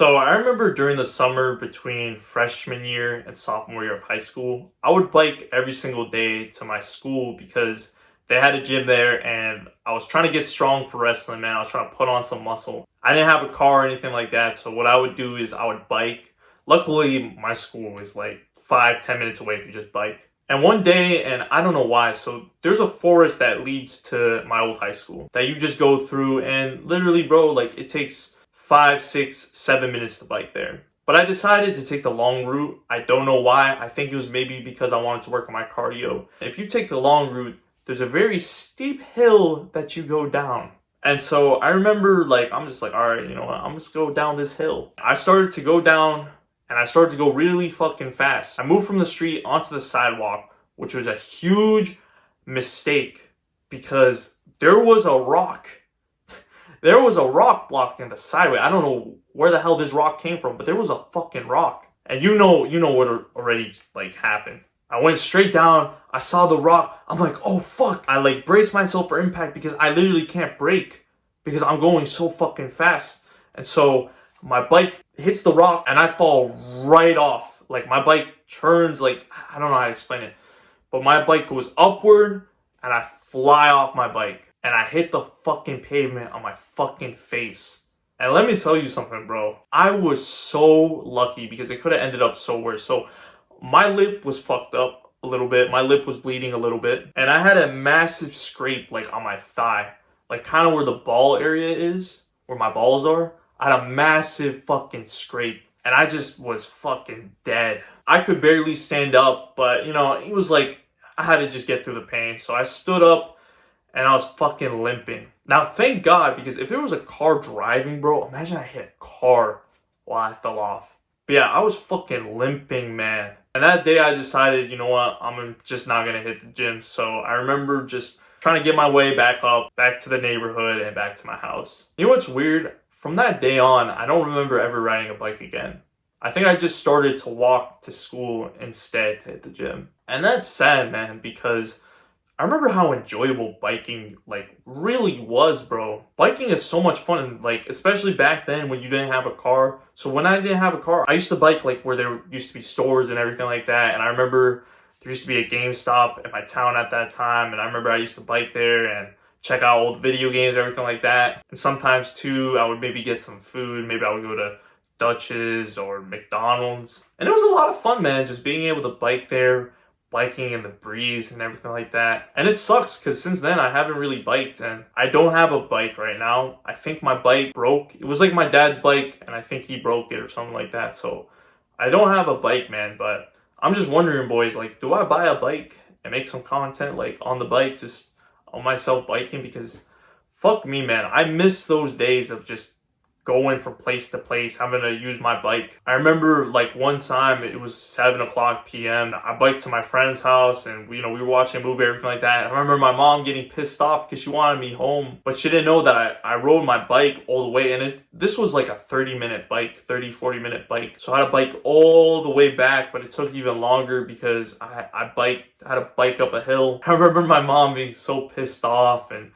So I remember during the summer between freshman year and sophomore year of high school, I would bike every single day to my school because they had a gym there and I was trying to get strong for wrestling, man. I was trying to put on some muscle. I didn't have a car or anything like that, so what I would do is I would bike. Luckily, my school was like 5-10 minutes away if you just bike. And one day, and I don't know why, so there's a forest that leads to my old high school that you just go through, and literally, bro, like it takes 5, 6, 7 minutes to bike there. But I decided to take the long route. I don't know why. I think it was maybe because I wanted to work on my cardio. If you take the long route, there's a very steep hill that you go down. And so I remember, like, I'm just like, all right, you know what? I'm just go down this hill. I started to go down and I started to go really fucking fast. I moved from the street onto the sidewalk, which was a huge mistake because there was a rock. There was a rock blocking the sideway. I don't know where the hell this rock came from, but there was a fucking rock. And you know what already like happened. I went straight down. I saw the rock. I'm like, oh fuck. I like braced myself for impact because I literally can't brake because I'm going so fucking fast. And so my bike hits the rock and I fall right off. Like my bike turns like, I don't know how to explain it, but my bike goes upward and I fly off my bike. And I hit the fucking pavement on my fucking face. And let me tell you something, bro. I was so lucky because it could have ended up so worse. So my lip was fucked up a little bit. My lip was bleeding a little bit. And I had a massive scrape like on my thigh. Like kind of where the ball area is, where my balls are. I had a massive fucking scrape. And I just was fucking dead. I could barely stand up, but you know, it was like I had to just get through the pain. So I stood up. And I was fucking limping. Now, thank God, because if there was a car driving, bro, imagine I hit a car while I fell off. But yeah, I was fucking limping, man. And that day I decided, you know what, I'm just not going to hit the gym. So I remember just trying to get my way back up, back to the neighborhood, and back to my house. You know what's weird? From that day on, I don't remember ever riding a bike again. I think I just started to walk to school instead to hit the gym. And that's sad, man, because I remember how enjoyable biking like really was, bro. Biking is so much fun, like especially back then when you didn't have a car. So when I didn't have a car, I used to bike like where there used to be stores and everything like that. And I remember there used to be a GameStop in my town at that time. And I remember I used to bike there and check out old video games, everything like that. And sometimes too, I would maybe get some food. Maybe I would go to Dutch's or McDonald's. And it was a lot of fun, man, just being able to bike there, biking in the breeze and everything like that. And it sucks because since then I haven't really biked and I don't have a bike right now. I think my bike broke. It was like my dad's bike and I think he broke it or something like that. So I don't have a bike, man, but I'm just wondering, boys, like, do I buy a bike and make some content like on the bike, just on myself biking? Because fuck me, man. I miss those days of just going from place to place, having to use my bike. I remember like one time it was 7:00 p.m. I biked to my friend's house and you know, we were watching a movie, everything like that. I remember my mom getting pissed off because she wanted me home, but she didn't know that I rode my bike all the way. And this was like a 30-minute bike, 40-minute bike. So I had to bike all the way back, but it took even longer because I had to bike up a hill. I remember my mom being so pissed off and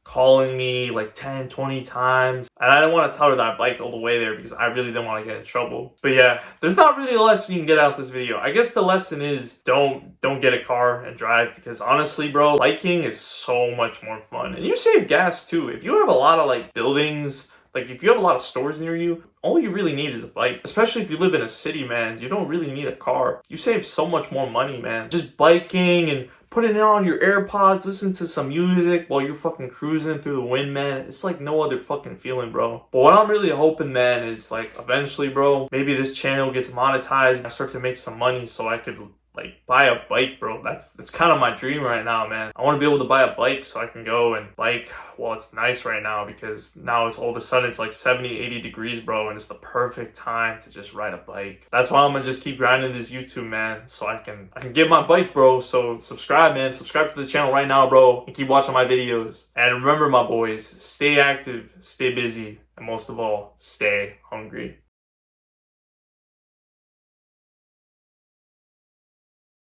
calling me like 10-20 times, and I didn't want to tell her that I biked all the way there because I really didn't want to get in trouble. But yeah, there's not really a lesson you can get out of this video. I guess the lesson is don't get a car and drive, because honestly, bro, biking is so much more fun and you save gas too. If you have a lot of like buildings, like if you have a lot of stores near you, all you really need is a bike. Especially if you live in a city, man, you don't really need a car. You save so much more money, man, just biking and putting it on your AirPods, listen to some music while you're fucking cruising through the wind, man. It's like no other fucking feeling, bro. But what I'm really hoping, man, is like eventually, bro, maybe this channel gets monetized and I start to make some money so I could like buy a bike, bro. That's kind of my dream right now, man. I want to be able to buy a bike so I can go and bike while it's nice right now, because now it's all of a sudden it's like 70-80 degrees, bro, and it's the perfect time to just ride a bike. That's why I'm gonna just keep grinding this YouTube, man, so I can get my bike, bro. So subscribe, man. Subscribe to the channel right now, bro, and keep watching my videos. And remember, my boys, stay active, stay busy, and most of all, stay hungry.